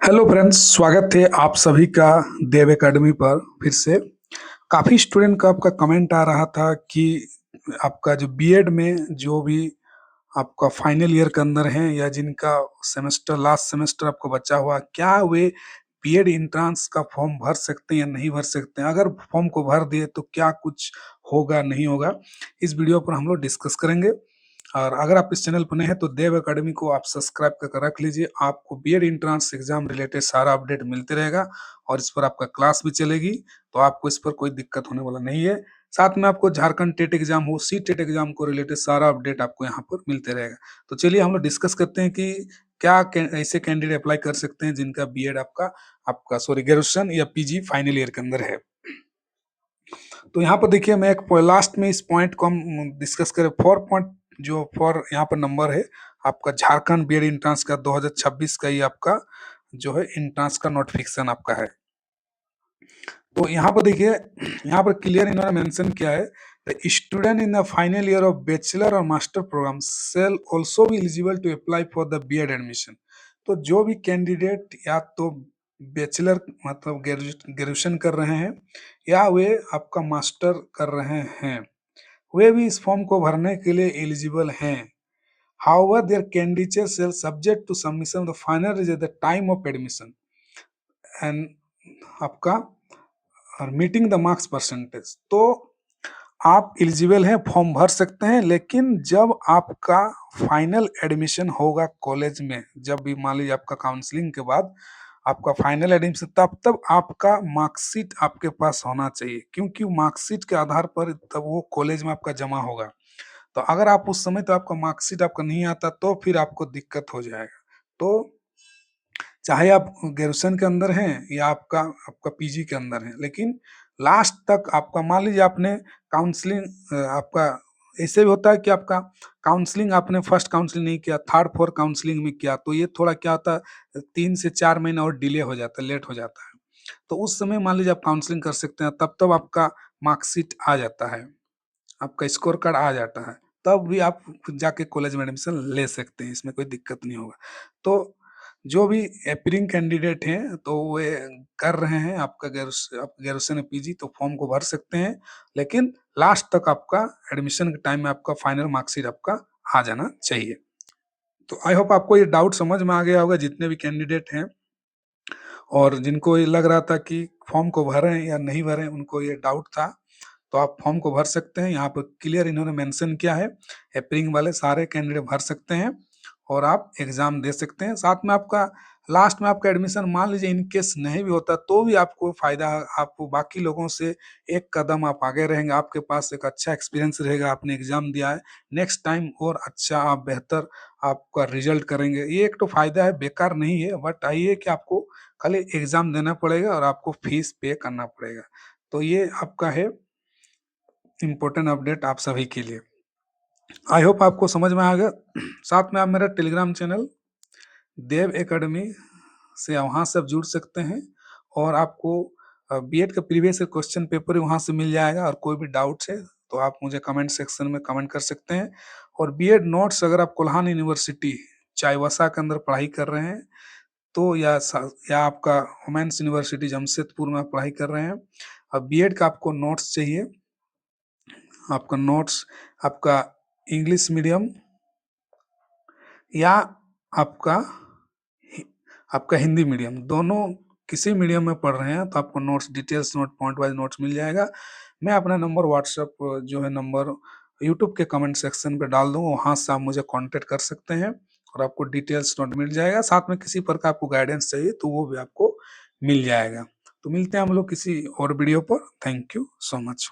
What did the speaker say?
Hello friends, स्वागत है आप सभी का देव एकेडमी पर फिर से। काफ़ी स्टूडेंट का आपका कमेंट आ रहा था कि आपका जो बीएड में जो भी आपका फाइनल ईयर के अंदर हैं या जिनका सेमेस्टर लास्ट सेमेस्टर आपको बचा हुआ, क्या वे बीएड एंट्रेंस का फॉर्म भर सकते हैं या नहीं भर सकते हैं? अगर फॉर्म को भर दिए तो क्या कुछ होगा, नहीं होगा? इस वीडियो पर हम लोग डिस्कस करेंगे। और अगर आप इस चैनल पर नए हैं तो देव एकेडमी को आप सब्सक्राइब करके रख लीजिए। आपको बीएड एंट्रेंस एग्जाम रिलेटेड सारा अपडेट मिलते रहेगा और इस पर आपका क्लास भी चलेगी, तो आपको इस पर कोई दिक्कत होने वाला नहीं है। साथ में आपको झारखंड टेट एग्जाम हो, सी टेट एग्जाम को रिलेटेड सारा अपडेट आपको यहाँ पर मिलते रहेगा। तो चलिए हम लोग डिस्कस करते हैं कि क्या ऐसे कैंडिडेट अप्लाई कर सकते हैं जिनका बीएड आपका आपका सॉरी ग्रेजुएशन या पीजी फाइनल ईयर के अंदर है। तो यहाँ पर देखिए, मैं एक लास्ट में इस पॉइंट को हम डिस्कस करें। 4 पॉइंट जो फॉर यहाँ पर नंबर है आपका झारखंड बीएड इंट्रांस का 2026 का, ये आपका जो है इंट्रांस का नोटिफिकेशन आपका है। तो यहाँ पर देखिए, यहाँ पर क्लियर इन्होंने मेंशन किया है, the student in the final year of bachelor और master program shall also be eligible to apply for the B Ed admission. तो जो भी कैंडिडेट या तो बैचलर मतलब ग्रेजुएशन कर रहे हैं या वे आपका मास्टर कर रहे हैं, वे भी इस फॉर्म को भरने के लिए एलिजिबल हैं। However, their candidature shall subject to submission of the final result at the time of admission and आपका और मीटिंग द मार्क्स परसेंटेज। तो आप एलिजिबल हैं, फॉर्म भर सकते हैं, लेकिन जब आपका फाइनल एडमिशन होगा कॉलेज में, जब भी मान लीजिए आपका काउंसलिंग के बाद आपका फाइनल एडमिशन, तब आपका मार्कशीट आपके पास होना चाहिए, क्योंकि मार्कशीट के आधार पर तब वो कॉलेज में आपका जमा होगा। तो अगर आप उस समय तो आपका मार्कशीट आपका नहीं आता तो फिर आपको दिक्कत हो जाएगा। तो चाहे आप ग्रेजुएशन के अंदर हैं या आपका आपका पीजी के अंदर है, लेकिन लास्ट तक आपका मान लीजिए आपने काउंसलिंग आपका ऐसे भी होता है कि आपका काउंसलिंग आपने फर्स्ट काउंसलिंग नहीं किया, थर्ड फोर्थ काउंसलिंग में किया, तो ये थोड़ा क्या होता है, 3 से 4 महीना और डिले हो जाता है, लेट हो जाता है। तो उस समय मान लीजिए आप काउंसलिंग कर सकते हैं, तब आपका मार्कशीट आ जाता है, आपका स्कोर कार्ड आ जाता है, तब भी आप जाके कॉलेज में एडमिशन ले सकते हैं, इसमें कोई दिक्कत नहीं होगा। तो जो भी एपीयरिंग कैंडिडेट हैं तो वे कर रहे हैं आपका ग्रेजुएशन पीजी, तो फॉर्म को भर सकते हैं, लेकिन लास्ट तक आपका एडमिशन के टाइम में आपका फाइनल मार्कशीट आपका आ जाना चाहिए। तो आई होप आपको ये डाउट समझ में आ गया होगा, जितने भी कैंडिडेट हैं और जिनको ये लग रहा था कि फॉर्म को भरें या नहीं भरें, उनको ये डाउट था, तो आप फॉर्म को भर सकते हैं। यहाँ पर क्लियर इन्होंने मेंशन किया है, एपीयरिंग वाले सारे कैंडिडेट भर सकते हैं और आप एग्जाम दे सकते हैं। साथ में आपका लास्ट में आपका एडमिशन मान लीजिए इन केस नहीं भी होता तो भी आपको फायदा, आपको बाकी लोगों से एक कदम आप आगे रहेंगे, आपके पास एक अच्छा एक्सपीरियंस रहेगा, आपने एग्जाम दिया है, नेक्स्ट टाइम और अच्छा आप बेहतर आपका रिजल्ट करेंगे। ये एक तो फायदा है, बेकार नहीं है, बट आइए कि आपको खाली एग्जाम देना पड़ेगा और आपको फीस पे करना पड़ेगा। तो ये आपका है इम्पोर्टेंट अपडेट आप सभी के लिए। आई होप आपको समझ में आ गया। साथ में आप मेरा टेलीग्राम चैनल देव एकेडमी से वहाँ से आप जुड़ सकते हैं और आपको बीएड का प्रीवियस क्वेश्चन पेपर वहाँ से मिल जाएगा, और कोई भी डाउट्स है तो आप मुझे कमेंट सेक्शन में कमेंट कर सकते हैं। और बीएड नोट्स अगर आप कोल्हान यूनिवर्सिटी चाईबासा के अंदर पढ़ाई कर रहे हैं तो या आपका वुमेन्स यूनिवर्सिटी जमशेदपुर में आप पढ़ाई कर रहे हैं और बीएड का आपको नोट्स चाहिए, आपका नोट्स आपका इंग्लिश मीडियम या आपका आपका हिंदी मीडियम, दोनों किसी मीडियम में पढ़ रहे हैं तो आपको notes details note point wise notes मिल जाएगा। मैं अपना नंबर व्हाट्सएप जो है नंबर यूट्यूब के कमेंट सेक्शन पे डाल दूंगा, वहाँ से आप मुझे कांटेक्ट कर सकते हैं और आपको डिटेल्स नोट मिल जाएगा। साथ में किसी प्रकार आपको गाइडेंस चाहिए तो वो भी आपको मिल जाएगा। तो मिलते हैं हम लोग किसी और वीडियो पर। Thank you so much.